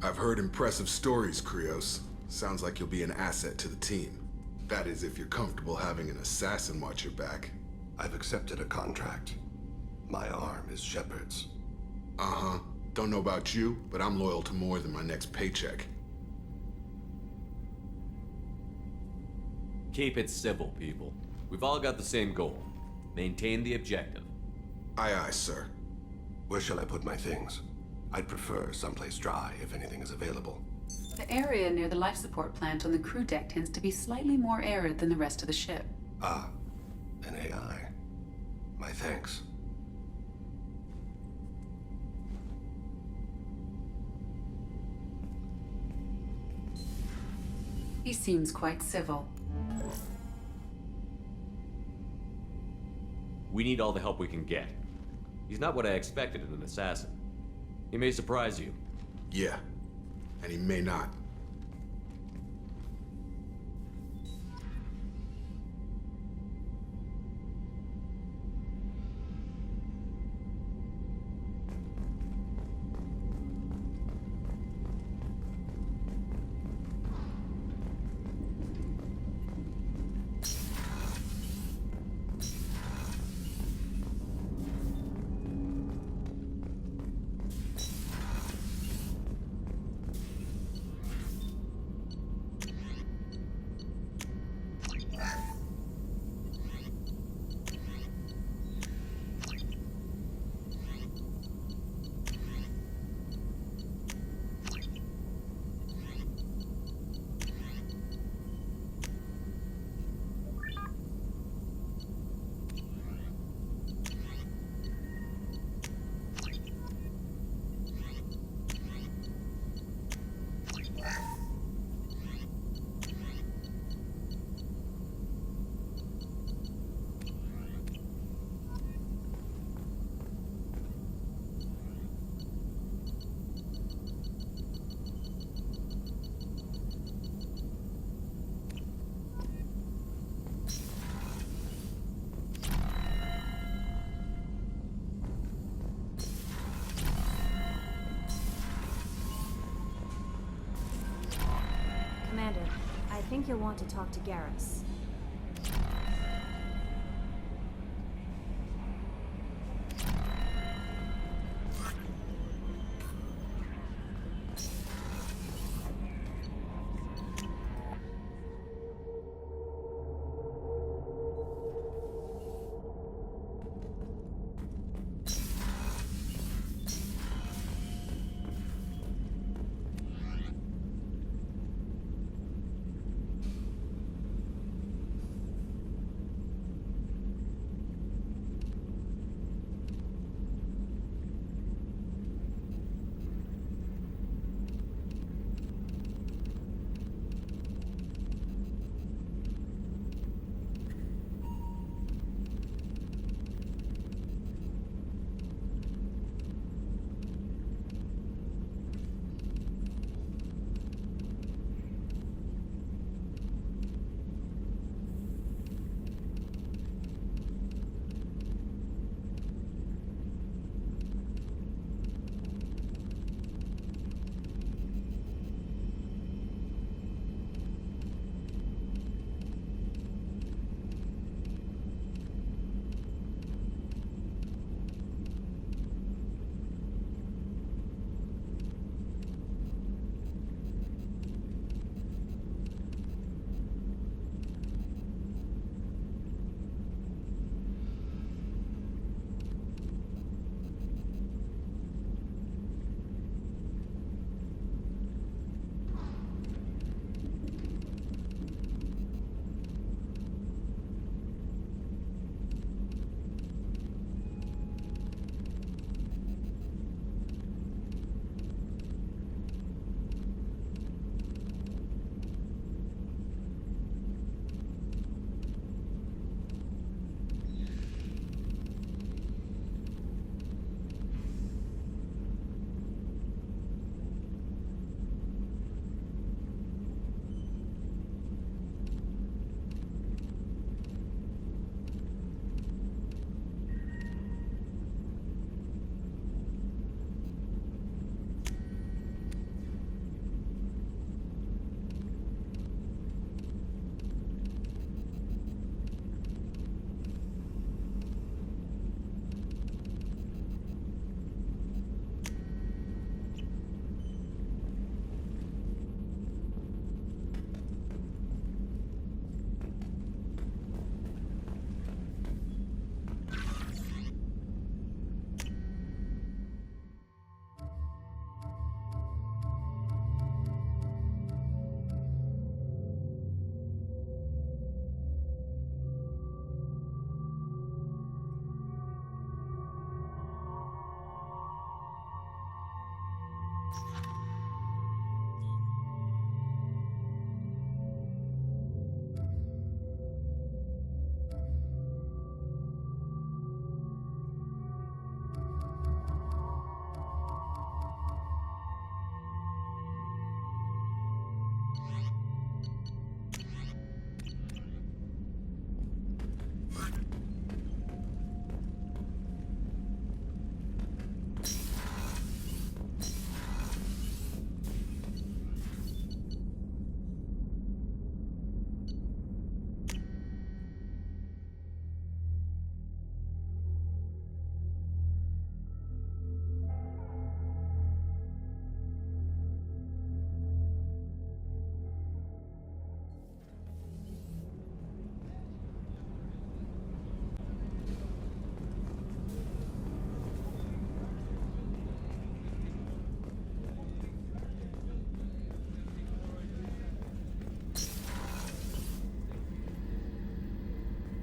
I've heard impressive stories, Krios. Sounds like you'll be an asset to the team. That is, if you're comfortable having an assassin watch your back. I've accepted a contract. My arm is Shepard's. Uh-huh. Don't know about you, but I'm loyal to more than my next paycheck. Keep it civil, people. We've all got the same goal. Maintain the objective. Aye, aye, sir. Where shall I put my things? I'd prefer someplace dry if anything is available. The area near the life support plant on the crew deck tends to be slightly more arid than the rest of the ship. Ah, an AI. My thanks. He seems quite civil. We need all the help we can get. He's not what I expected in an assassin. He may surprise you. Yeah. And he may not. Commander, I think you'll want to talk to Garrus.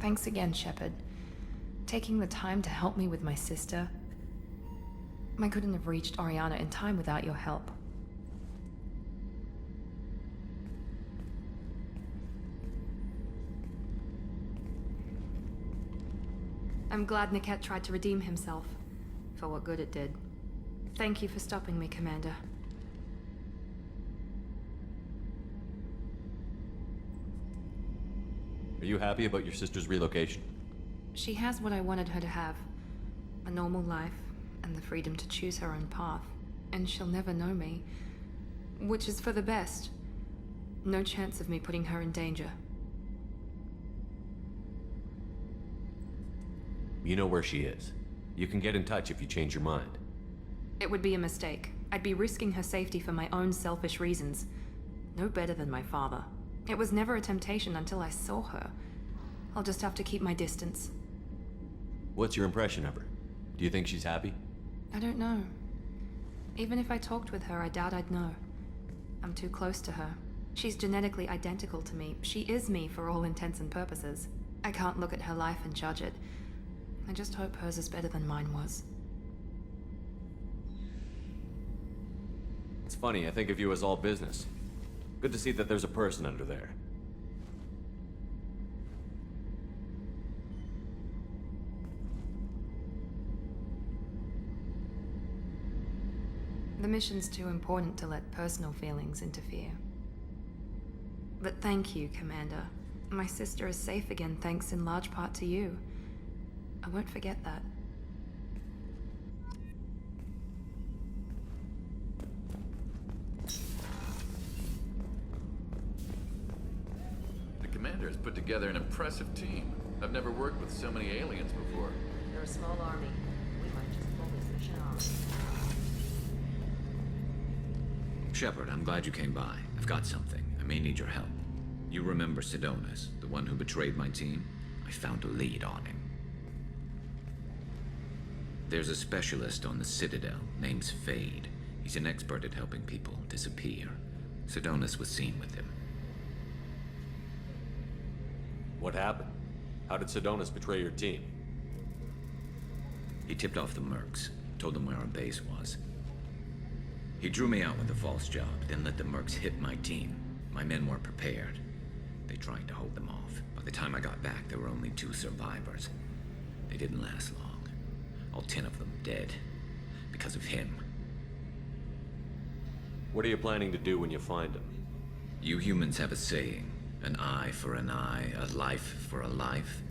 Thanks again, Shepard. Taking the time to help me with my sister. I couldn't have reached Oriana in time without your help. I'm glad Niket tried to redeem himself, for what good it did. Thank you for stopping me, Commander. Are you happy about your sister's relocation? She has what I wanted her to have. A normal life, and the freedom to choose her own path. And she'll never know me. Which is for the best. No chance of me putting her in danger. You know where she is. You can get in touch if you change your mind. It would be a mistake. I'd be risking her safety for my own selfish reasons. No better than my father. It was never a temptation until I saw her. I'll just have to keep my distance. What's your impression of her? Do you think she's happy? I don't know. Even if I talked with her, I doubt I'd know. I'm too close to her. She's genetically identical to me. She is me for all intents and purposes. I can't look at her life and judge it. I just hope hers is better than mine was. It's funny, I think of you as all business. Good to see that there's a person under there. The mission's too important to let personal feelings interfere. But thank you, Commander. My sister is safe again thanks in large part to you. I won't forget that. The commander has put together an impressive team. I've never worked with so many aliens before. They're a small army. We might just pull this mission off. Shepard, I'm glad you came by. I've got something. I may need your help. You remember Sidonus, the one who betrayed my team? I found a lead on him. There's a specialist on the Citadel, name's Fade. He's an expert at helping people disappear. Sidonus was seen with him. What happened? How did Sidonus betray your team? He tipped off the mercs, told them where our base was. He drew me out with a false job, then let the mercs hit my team. My men weren't prepared. They tried to hold them off. By the time I got back, there were only 2 survivors. They didn't last long. All 10 of them dead. Because of him. What are you planning to do when you find him? You humans have a saying. An eye for an eye, a life for a life.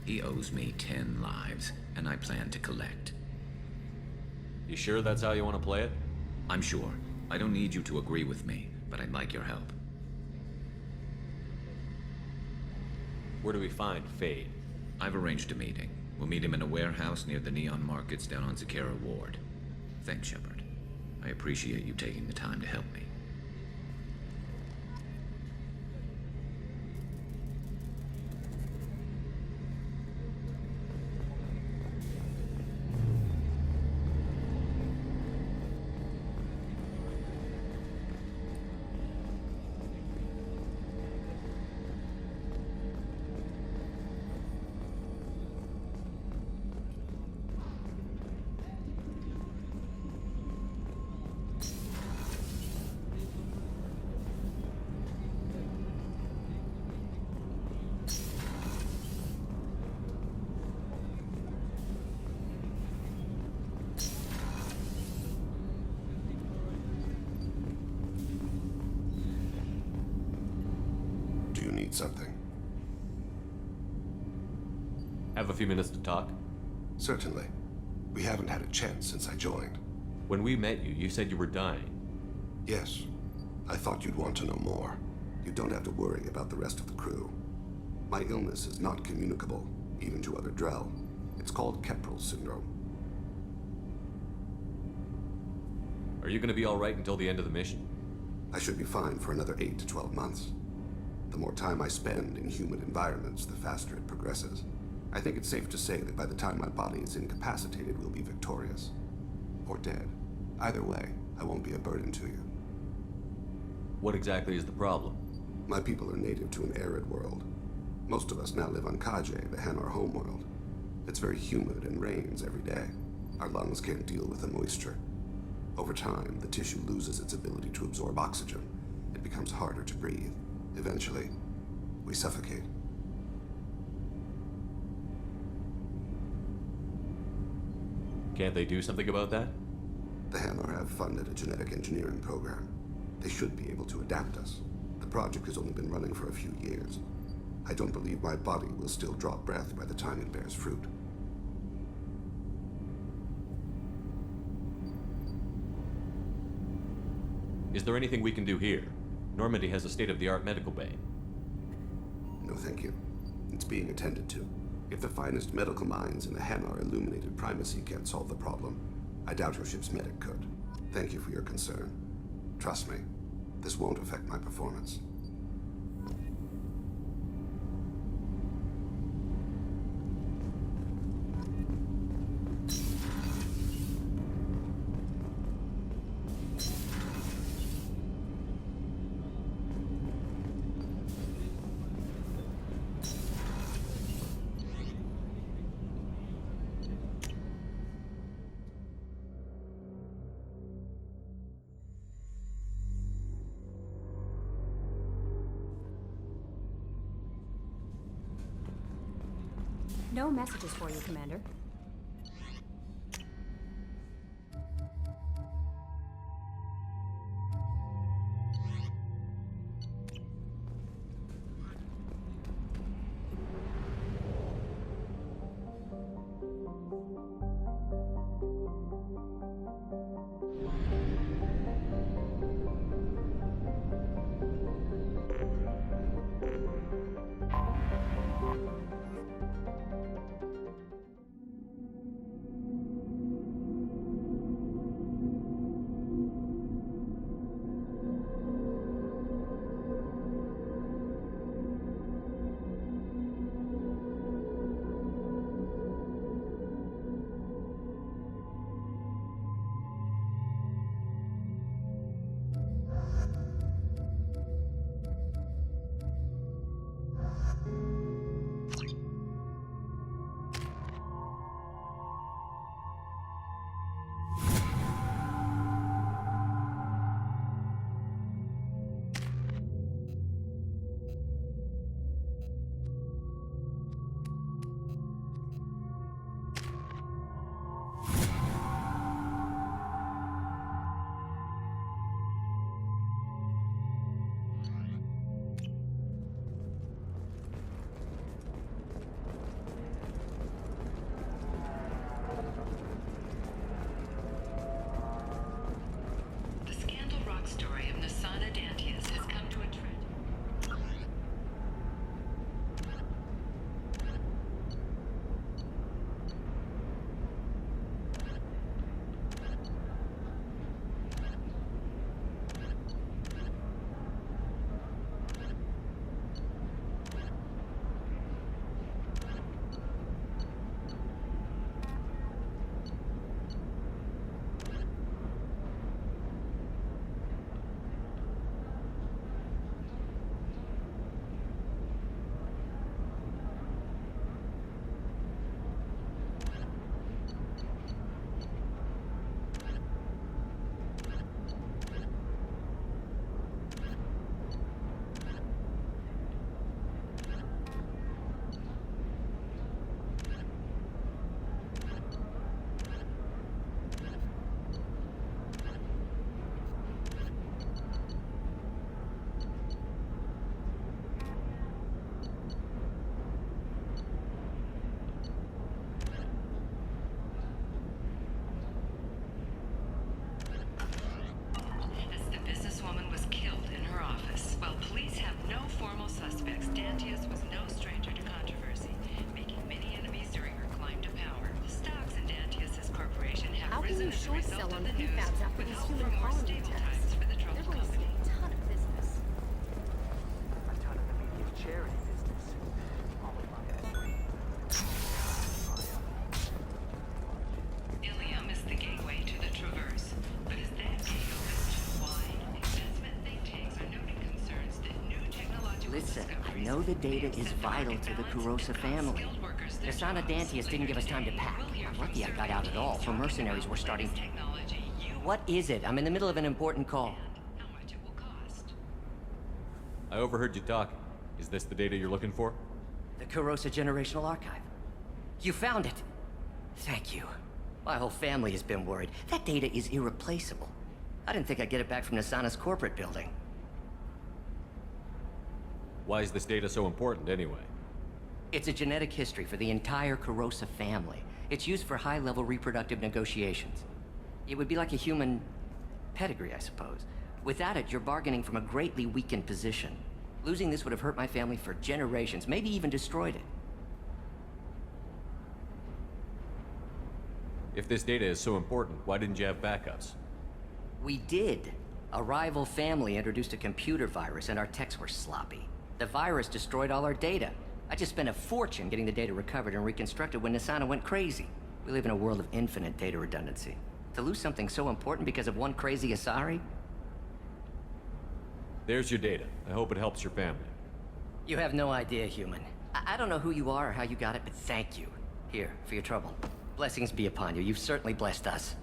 He owes me 10 lives, and I plan to collect. You sure that's how you want to play it? I'm sure. I don't need you to agree with me, but I'd like your help. Where do we find Fade? I've arranged a meeting. We'll meet him in a warehouse near the Neon Markets down on Zakera Ward. Thanks, Shepard. I appreciate you taking the time to help me. Do you need something? Have a few minutes to talk? Certainly. We haven't had a chance since I joined. When we met you, you said you were dying. Yes. I thought you'd want to know more. You don't have to worry about the rest of the crew. My illness is not communicable, even to other Drell. It's called Keprel syndrome. Are you gonna be alright until the end of the mission? I should be fine for another 8 to 12 months. The more time I spend in humid environments, the faster it progresses. I think it's safe to say that by the time my body is incapacitated, we'll be victorious. Or dead. Either way, I won't be a burden to you. What exactly is the problem? My people are native to an arid world. Most of us now live on Kaje, the Hanar homeworld. It's very humid and rains every day. Our lungs can't deal with the moisture. Over time, the tissue loses its ability to absorb oxygen. It becomes harder to breathe. Eventually, we suffocate. Can't they do something about that? The Hanar have funded a genetic engineering program. They should be able to adapt us. The project has only been running for a few years. I don't believe my body will still draw breath by the time it bears fruit. Is there anything we can do here? Normandy has a state-of-the-art medical bay. No, thank you. It's being attended to. If the finest medical minds in the Hanar illuminated primacy can't solve the problem, I doubt your ship's medic could. Thank you for your concern. Trust me, this won't affect my performance. No messages for you, Commander. short sell on prefabs after these human colony attacks. They're going to see a ton of business. A ton of immediate charity business. Ilium is the gateway to the Traverse, but as that gate opens too wide, investment think tanks are noting concerns that new technological Listen, I discoveries know the data may is upset the vital market to the balance Kurosa and cost family. skilled workers their Nasana jobs. Dantius didn't give us time to Later pack. today, we'll hear I'm from lucky I got out at Serena all, for talking mercenaries about were starting. latest technology you What is it? I'm in the middle of an important call. and how much it will cost. I overheard you talking. Is this the data you're looking for? The Kurosa Generational Archive. You found it! Thank you. My whole family has been worried. That data is irreplaceable. I didn't think I'd get it back from Nasana's corporate building. Why is this data so important, anyway? It's a genetic history for the entire Kurosa family. It's used for high-level reproductive negotiations. It would be like a human pedigree, I suppose. Without it, you're bargaining from a greatly weakened position. Losing this would have hurt my family for generations, maybe even destroyed it. If this data is so important, why didn't you have backups? We did. A rival family introduced a computer virus and our techs were sloppy. The virus destroyed all our data. I just spent a fortune getting the data recovered and reconstructed when Nasana went crazy. We live in a world of infinite data redundancy. To lose something so important because of one crazy Asari? There's your data. I hope it helps your family. You have no idea, human. I don't know who you are or how you got it, but thank you. Here, for your trouble. Blessings be upon you. You've certainly blessed us.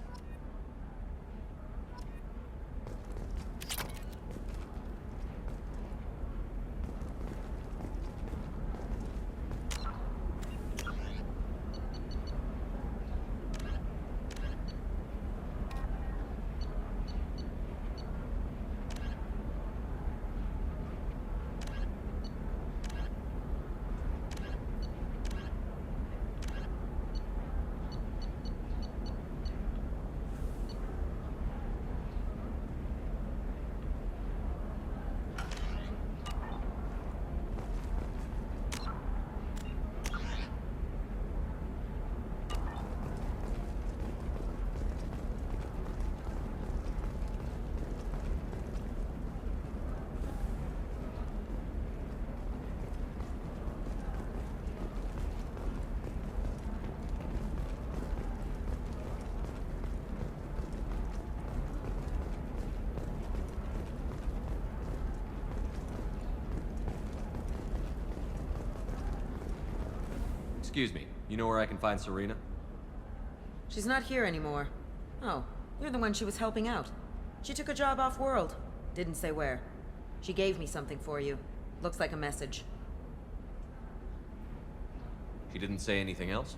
Excuse me, you know where I can find Serena? She's not here anymore. Oh, you're the one she was helping out. She took a job off-world. Didn't say where. She gave me something for you. Looks like a message. She didn't say anything else?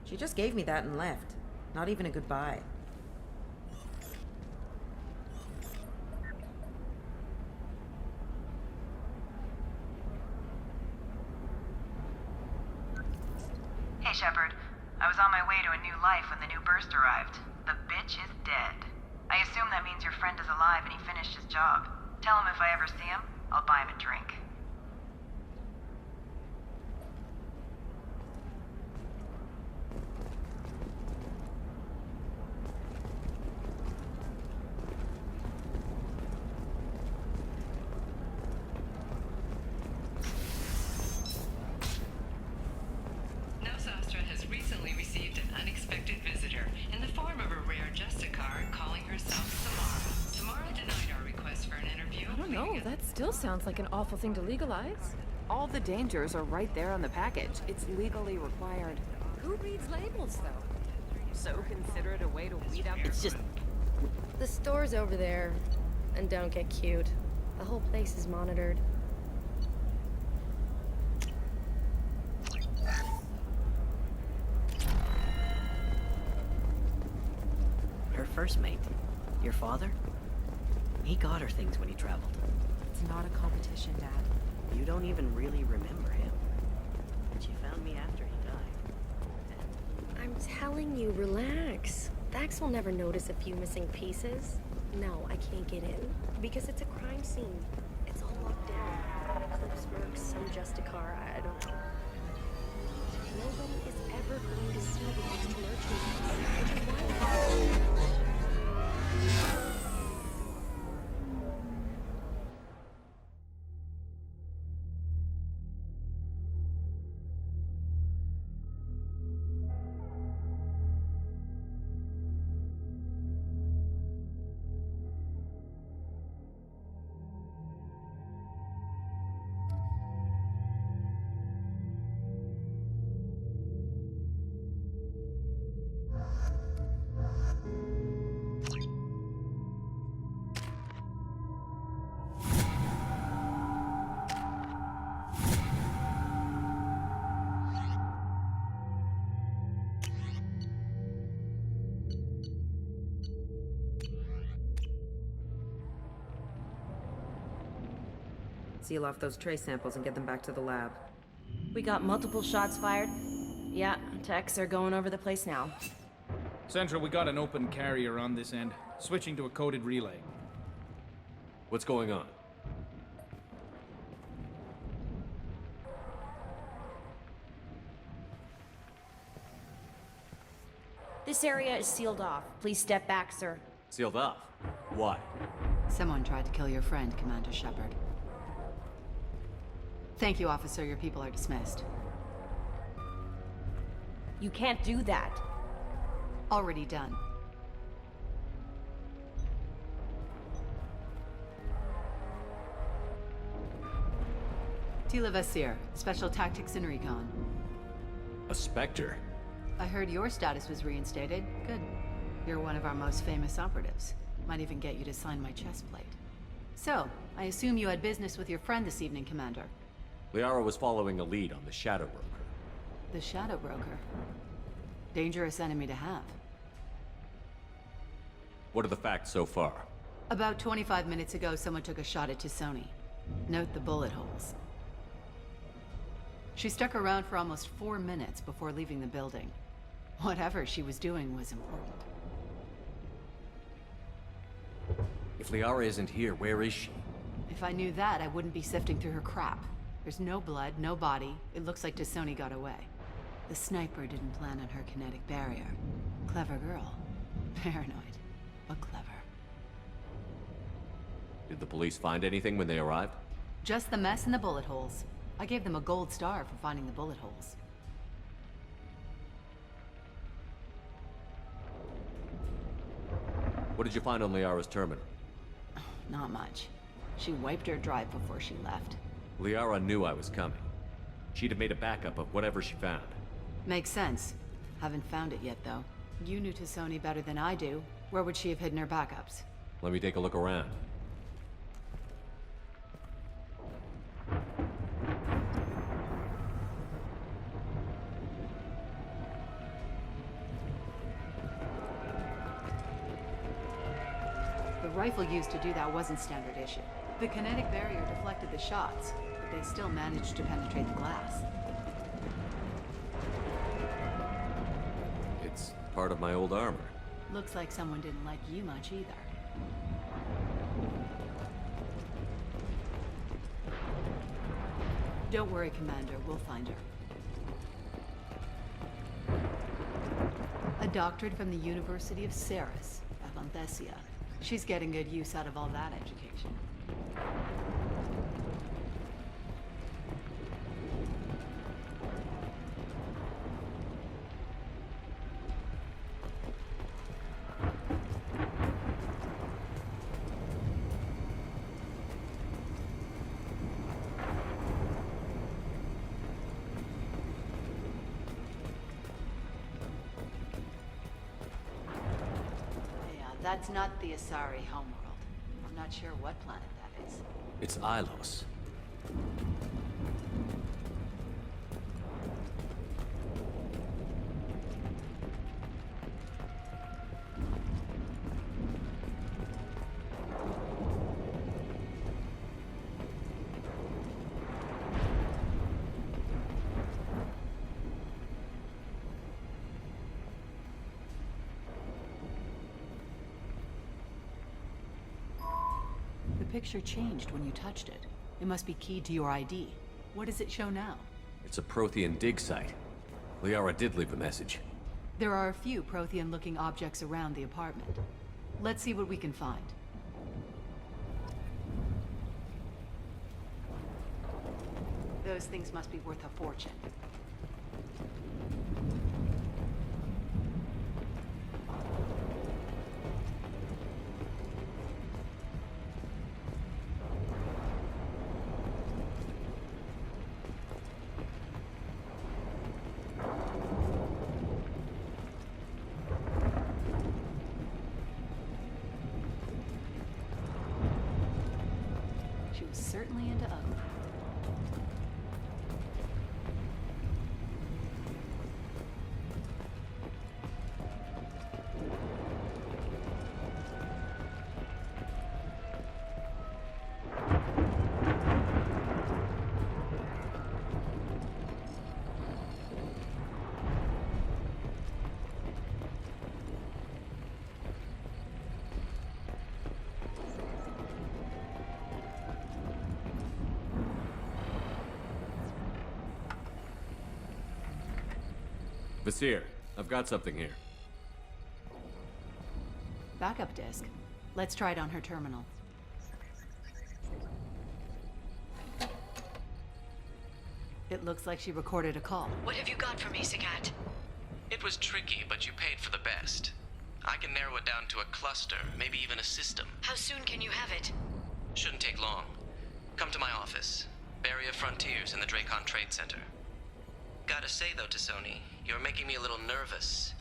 She just gave me that and left. Not even a goodbye. Hey, Shepard. I was on my way to a new life when the new burst arrived. The bitch is dead. I assume that means your friend is alive and he finished his job. Tell him if I ever see him, I'll buy him a drink. Nosastra has recently received an unexpected visitor in the form of a rare Justicar calling herself Samara. Samara denied our request for an interview. I don't know, that still sounds like an awful thing to legalize. All the dangers are right there on the package. It's legally required. Who reads labels, though? So consider it a way to weed out. It's just... The store's over there. And don't get cute. The whole place is monitored. Her first mate. Your father? He got her things when he traveled. It's not a competition, Dad. You don't even really remember him. But she found me after he died. I'm telling you, relax. Vax will never notice a few missing pieces. No, I can't get in. Because it's a crime scene. It's all locked down. Cliff's Mercs, some Justicar, I don't know. Nobody is ever going to see the next merchant. Which is why Seal off those trace samples and get them back to the lab. We got multiple shots fired. Yeah, techs are going over the place now. Central, we got an open carrier on this end. Switching to a coded relay. What's going on? This area is sealed off. Please step back, sir. Sealed off? Why? Someone tried to kill your friend, Commander Shepard. Thank you, officer. Your people are dismissed. You can't do that. Already done. Tila Vasir, Special Tactics and Recon. A Spectre? I heard your status was reinstated. Good. You're one of our most famous operatives. Might even get you to sign my chest plate. So, I assume you had business with your friend this evening, Commander. Liara was following a lead on the Shadow Broker. The Shadow Broker. Dangerous enemy to have. What are the facts so far? About 25 minutes ago, someone took a shot at T'Soni. Note the bullet holes. She stuck around for almost 4 minutes before leaving the building. Whatever she was doing was important. If Liara isn't here, where is she? If I knew that, I wouldn't be sifting through her crap. There's no blood, no body. It looks like T'Soni got away. The sniper didn't plan on her kinetic barrier. Clever girl. Paranoid, but clever. Did the police find anything when they arrived? Just the mess and the bullet holes. I gave them a gold star for finding the bullet holes. What did you find on Liara's terminal? Not much. She wiped her drive before she left. Liara knew I was coming. She'd have made a backup of whatever she found. Makes sense. Haven't found it yet, though. You knew T'Soni better than I do. Where would she have hidden her backups? Let me take a look around. The rifle used to do that wasn't standard issue. The kinetic barrier deflected the shots, but they still managed to penetrate the glass. It's part of my old armor. Looks like someone didn't like you much either. Don't worry, Commander. We'll find her. A doctorate from the University of Ceres, Avanthesia. She's getting good use out of all that education. That's not the Asari homeworld. I'm not sure what planet that is. It's Ilos. The picture changed when you touched it. It must be keyed to your ID. What does it show now? It's a Prothean dig site. Liara did leave a message. There are a few Prothean-looking objects around the apartment. Let's see what we can find. Those things must be worth a fortune. She was certainly into ugly. Vasir, I've got something here. Backup disk. Let's try it on her terminal. It looks like she recorded a call. What have you got for me, Sagat? It was tricky, but you paid for the best. I can narrow it down to a cluster, maybe even a system. How soon can you have it? Shouldn't take long. Come to my office. Barrier Frontiers in the Dracon Trade Center. Gotta say though, T'Soni, you're making me a little nervous.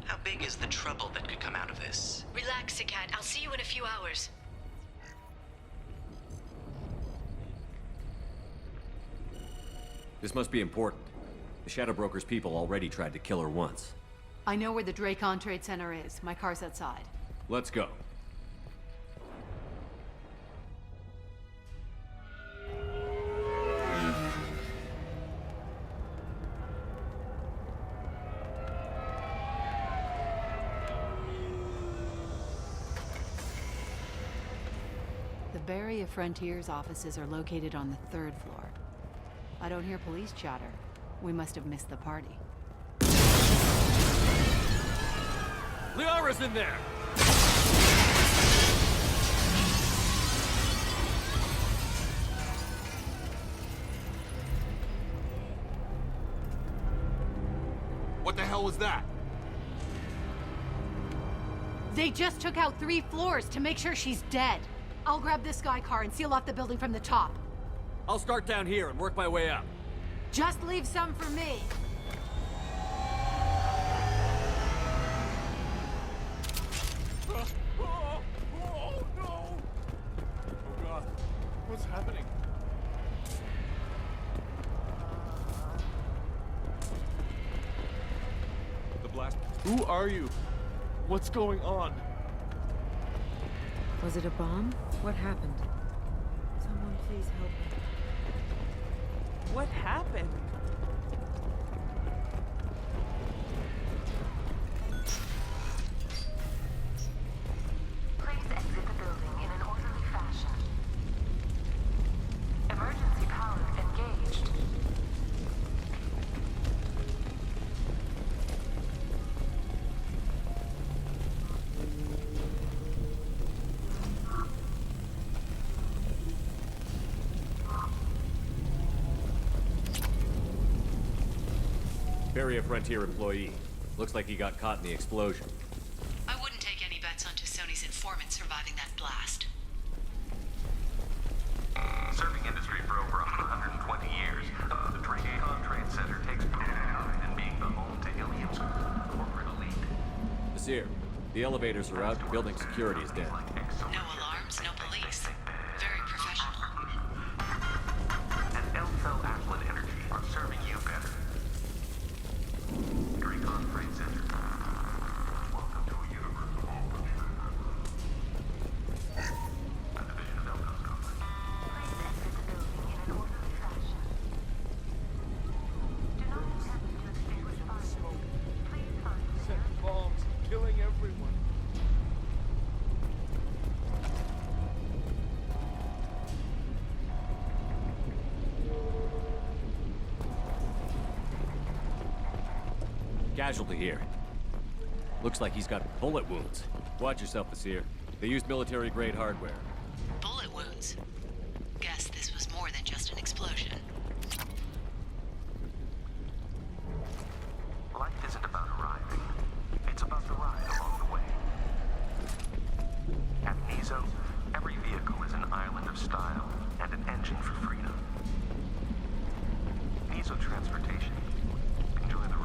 How big is the trouble that could come out of this? Relax, Sagat. I'll see you in a few hours. This must be important. The Shadow Broker's people already tried to kill her once. I know where the Dracon Trade Center is. My car's outside. Let's go. The Barrier Frontiers offices are located on the 3rd floor. I don't hear police chatter. We must have missed the party. Liara's in there! What the hell was that? They just took out 3 floors to make sure she's dead. I'll grab this Sky car and seal off the building from the top. I'll start down here and work my way up. Just leave some for me. Oh no! Oh god, what's happening? The blast. Who are you? What's going on? Was it a bomb? What happened? Someone please help me. What happened? Please exit the building in an orderly fashion. Emergency power engaged. Barrier Frontier employee. Looks like he got caught in the explosion. I wouldn't take any bets on T'Soni's informant surviving that blast. Serving industry for over 120 years, the Dracon Trade Center takes pride in being the home to Ilium's corporate elite. Vasir, the elevators are out and building security is dead. No alarms, no police. Very professional. And Elcel Ashland Energy are serving you better. Dracon Trade Center. Welcome to a universe of all a division of Elcos Company. Please exit the building in an orderly fashion. Do not attempt to extinguish fire. Please find Set bombs, killing everyone. Casualty here. Looks like he's got bullet wounds. Watch yourself, Vasir. They used military-grade hardware. Bullet wounds. Guess this was more than just an explosion. Life isn't about arriving. It's about the ride along the way. At Nizo, every vehicle is an island of style and an engine for freedom. Nizo Transportation. Enjoy the ride.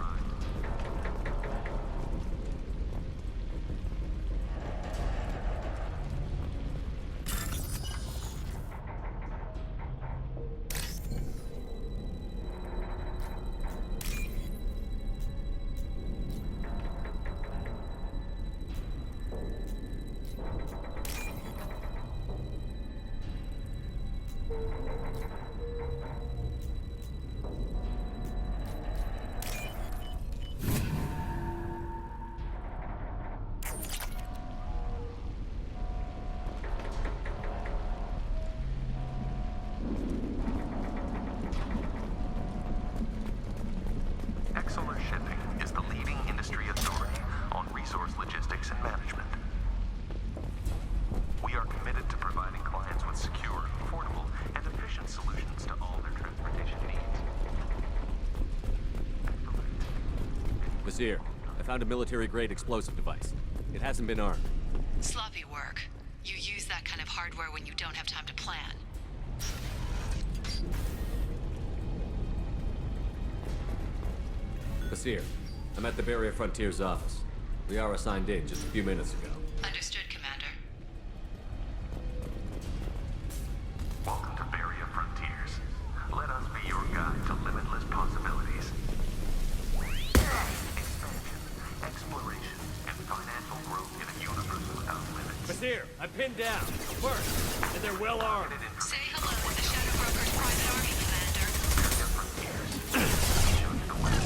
Vizier, I found a military-grade explosive device. It hasn't been armed. Sloppy work. You use that kind of hardware when you don't have time to plan. Vizier, I'm at the Barrier Frontiers office. Liara signed in just a few minutes ago. Understood, Commander. Welcome to Barrier Frontiers. Let us be your guide to limitless possibilities. Expansion, exploration, and financial growth in a universe without limits. Vizier, I'm pinned down. First, and they're well armed. Say hello to the Shadow Broker's private army, Commander. Barrier Frontiers. Show you the way.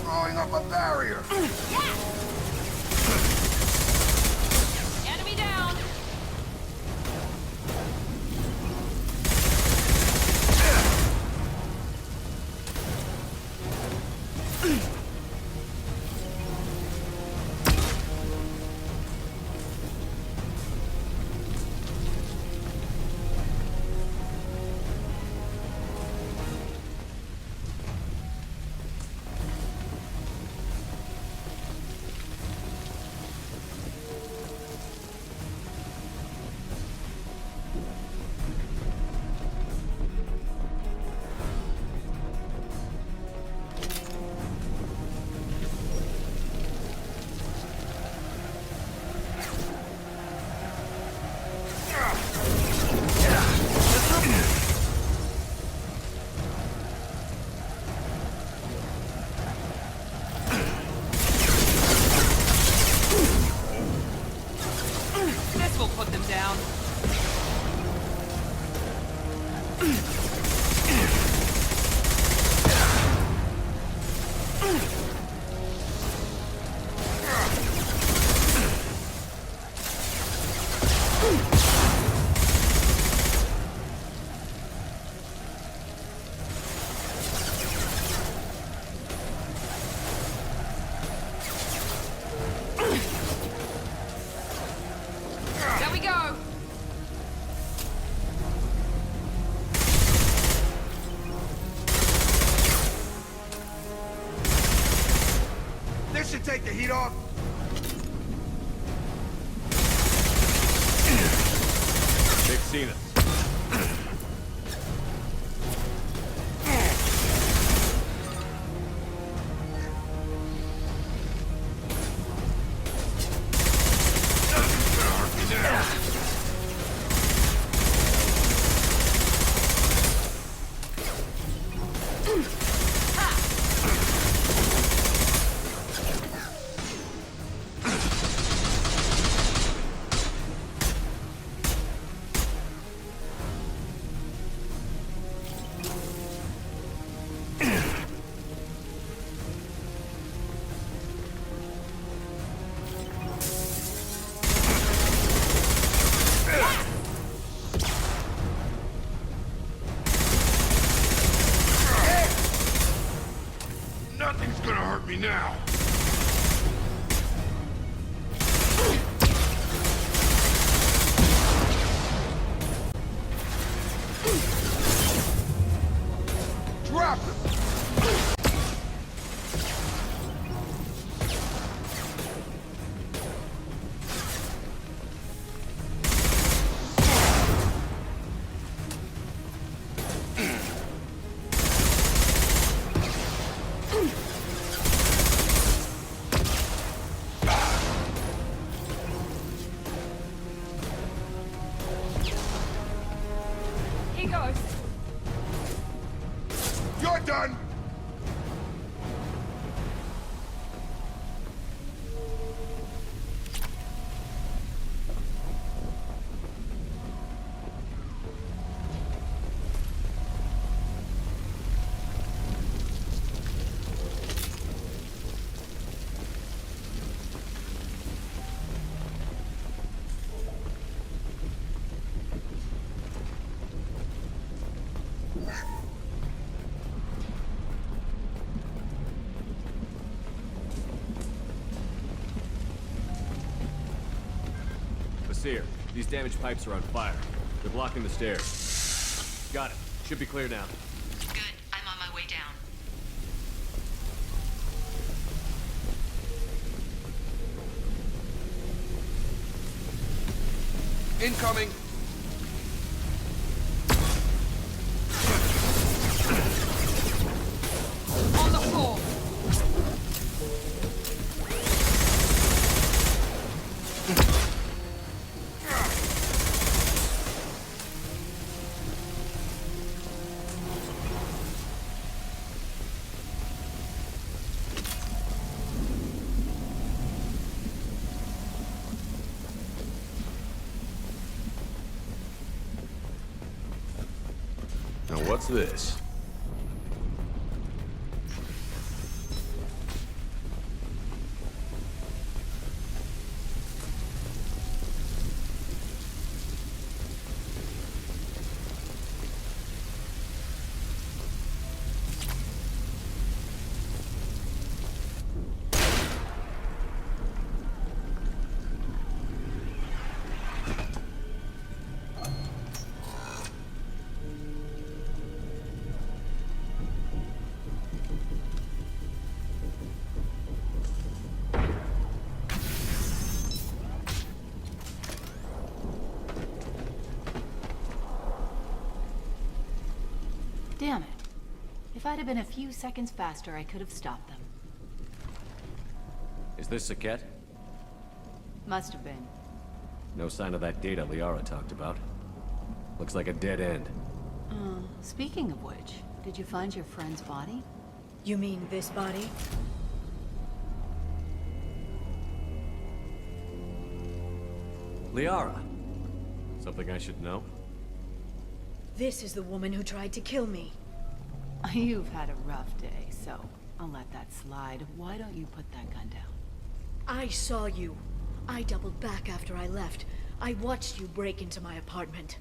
Throwing up a barrier. Enemy down! This will put them down. There we go. This should take the heat off. They've seen us. Nothing's gonna hurt me now. Drop him. He goes. You're done. Vizier, these damaged pipes are on fire. They're blocking the stairs. Got it. Should be clear now. Good. I'm on my way down. Incoming! On the floor! Now what's this? Damn it. If I'd have been a few seconds faster, I could have stopped them. Is this Saket? Must have been. No sign of that data Liara talked about. Looks like a dead end. Speaking of which, did you find your friend's body? You mean this body? Liara. Something I should know? This is the woman who tried to kill me. You've had a rough day, so I'll let that slide. Why don't you put that gun down? I saw you. I doubled back after I left. I watched you break into my apartment.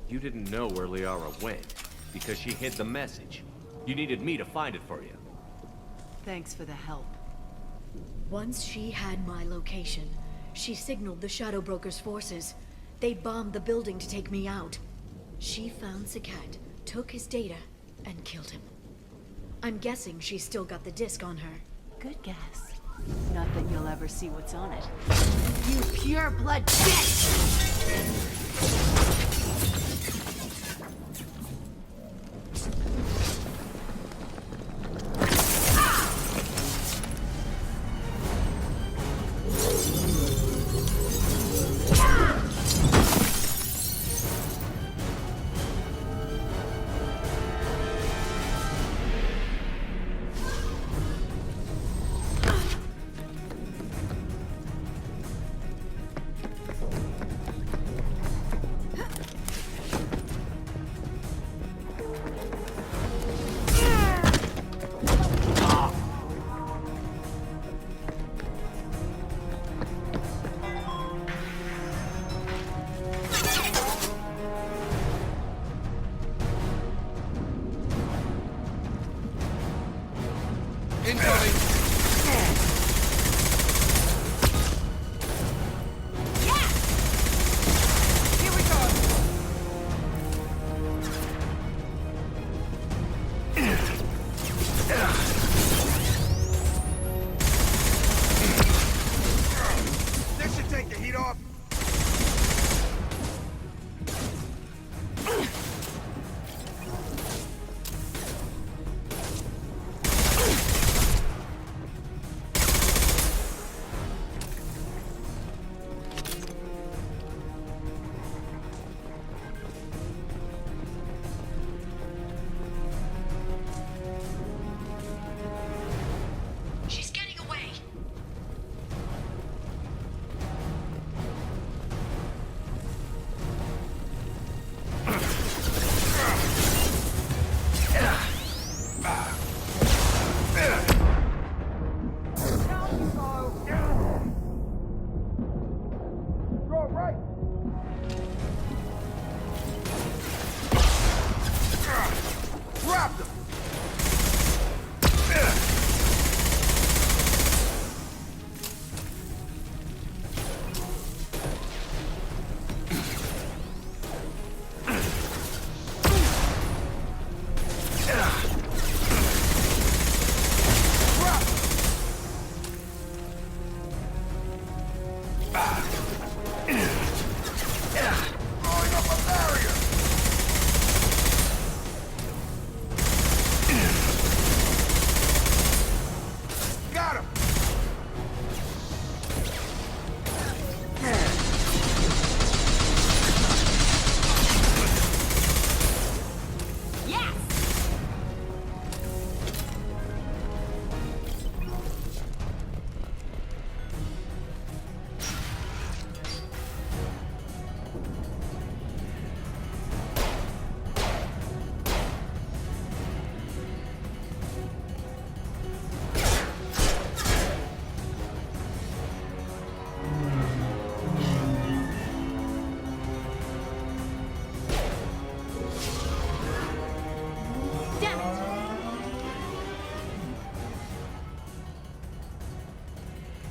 You didn't know where Liara went, because she hid the message. You needed me to find it for you. Thanks for the help. Once she had my location, she signaled the Shadow Broker's forces. They bombed the building to take me out. She found Saket, took his data, and killed him. I'm guessing she's still got the disc on her. Good guess. Not that you'll ever see what's on it. You pure blood bitch!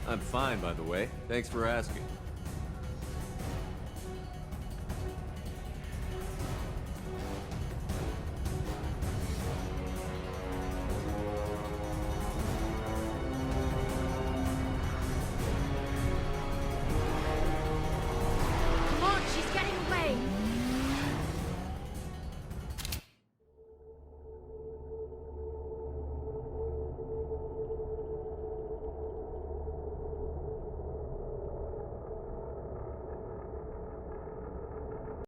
I'm fine, by the way. Thanks for asking.